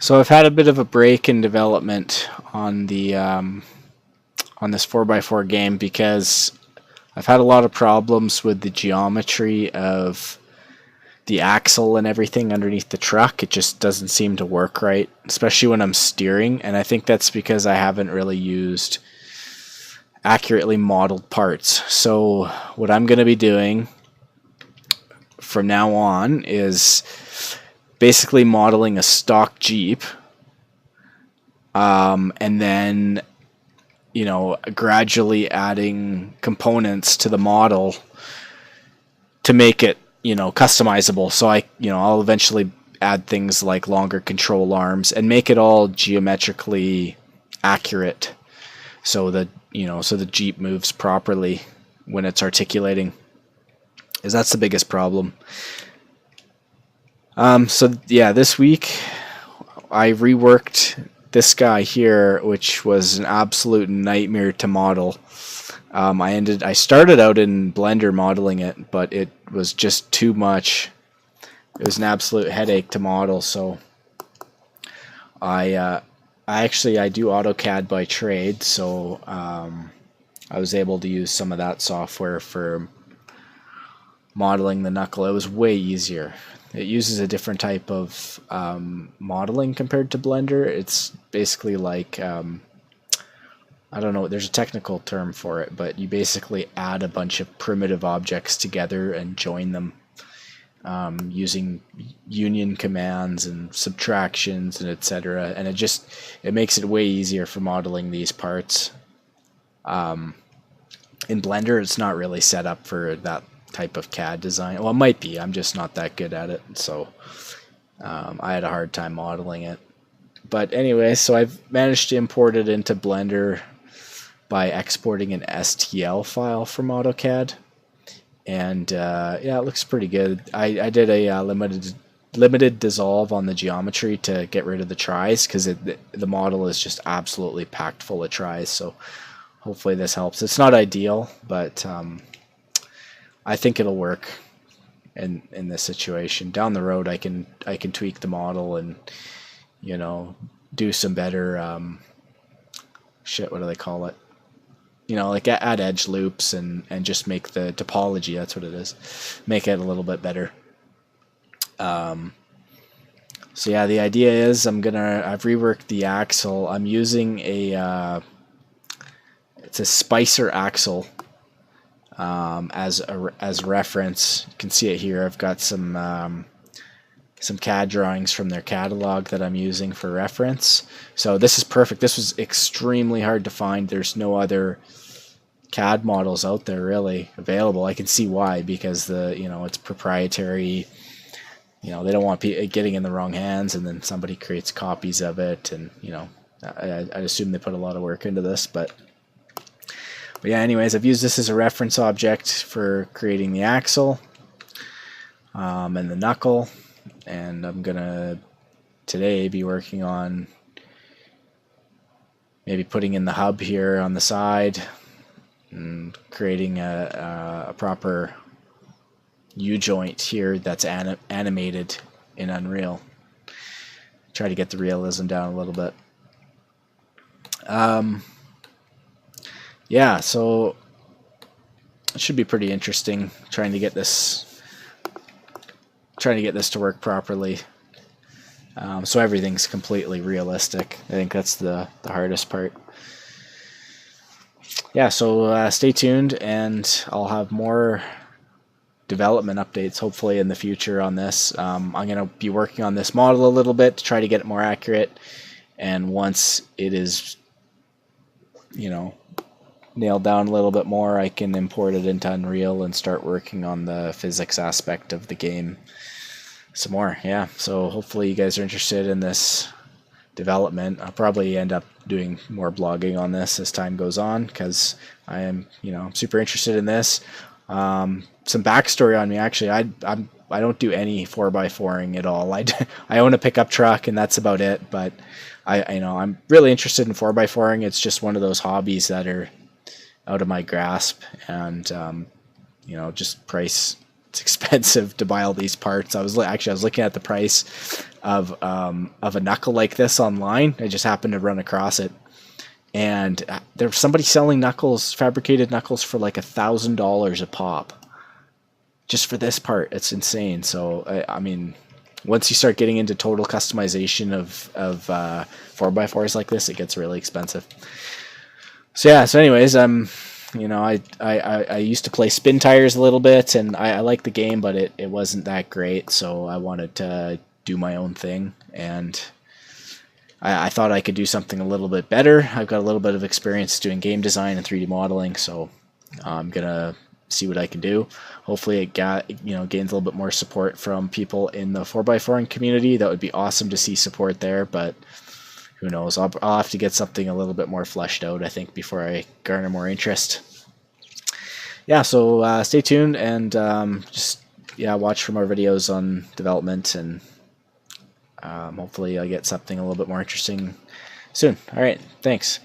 So I've had a bit of a break in development on the on this 4x4 game because I've had a lot of problems with the geometry of the axle and everything underneath the truck. It just doesn't seem to work right, especially when I'm steering, and I think that's because I haven't really used accurately modeled parts. So what I'm going to be doing from now on is basically modeling a stock Jeep, and then gradually adding components to the model to make it customizable. So I'll eventually add things like longer control arms and make it all geometrically accurate, so that so the Jeep moves properly when it's articulating, because that's the biggest problem. So yeah, this week I reworked this guy here, which was an absolute nightmare to model. I started out in Blender modeling it, but it was just too much. It was an absolute headache to model. So I do AutoCAD by trade, so I was able to use some of that software for modeling the knuckle. It was way easier. It uses a different type of modeling compared to Blender. It's basically like, I don't know, there's a technical term for it, but you basically add a bunch of primitive objects together and join them using union commands and subtractions and etc. And it makes it way easier for modeling these parts. In Blender, it's not really set up for that type of CAD design. Well, it might be. I'm just not that good at it, so I had a hard time modeling it. But anyway, so I've managed to import it into Blender by exporting an STL file from AutoCAD, and yeah, it looks pretty good. I did a limited dissolve on the geometry to get rid of the tries, because the model is just absolutely packed full of tries. So hopefully this helps. It's not ideal, but I think it'll work in this situation. Down the road, I can tweak the model and do some better what do they call it? Like add edge loops and just make the topology. That's what it is. Make it a little bit better. So yeah, the idea is I've reworked the axle. I'm using it's a Spicer axle. As reference. You can see it here. I've got some CAD drawings from their catalog that I'm using for reference. So this is perfect. This was extremely hard to find. There's no other CAD models out there really available. I can see why, because it's proprietary. They don't want people getting in the wrong hands, and then somebody creates copies of it, and I assume they put a lot of work into this, but yeah, anyways, I've used this as a reference object for creating the axle and the knuckle, and I'm gonna today be working on maybe putting in the hub here on the side and creating a proper U-joint here that's animated in Unreal. Try to get the realism down a little bit. Yeah, so it should be pretty interesting trying to get this to work properly, so everything's completely realistic. I think that's the hardest part. Yeah, so stay tuned, and I'll have more development updates hopefully in the future on this. I'm going to be working on this model a little bit to try to get it more accurate, and once it is nailed down a little bit more, I can import it into Unreal and start working on the physics aspect of the game some more. Yeah, so hopefully you guys are interested in this development. I'll probably end up doing more blogging on this as time goes on, because I am super interested in this. Some backstory on me, actually, I don't do any 4x4ing at all. I own a pickup truck, and that's about it, but I'm really interested in 4x4ing. It's just one of those hobbies that are out of my grasp, and just price. It's expensive to buy all these parts. I was looking at the price of a knuckle like this online. I just happened to run across it, and there was somebody selling knuckles, fabricated knuckles, for like $1,000 a pop, just for this part. It's insane. So I mean, once you start getting into total customization of 4x4s like this, it gets really expensive. So yeah. So anyways, you know, I used to play Spin Tires a little bit, and I like the game, but it wasn't that great. So I wanted to do my own thing, and I thought I could do something a little bit better. I've got a little bit of experience doing game design and 3D modeling, so I'm gonna see what I can do. Hopefully it gains a little bit more support from people in the 4x4 community. That would be awesome to see support there, but who knows? I'll have to get something a little bit more fleshed out, I think, before I garner more interest. Yeah, so stay tuned and just watch for more videos on development, and hopefully I'll get something a little bit more interesting soon. All right, thanks.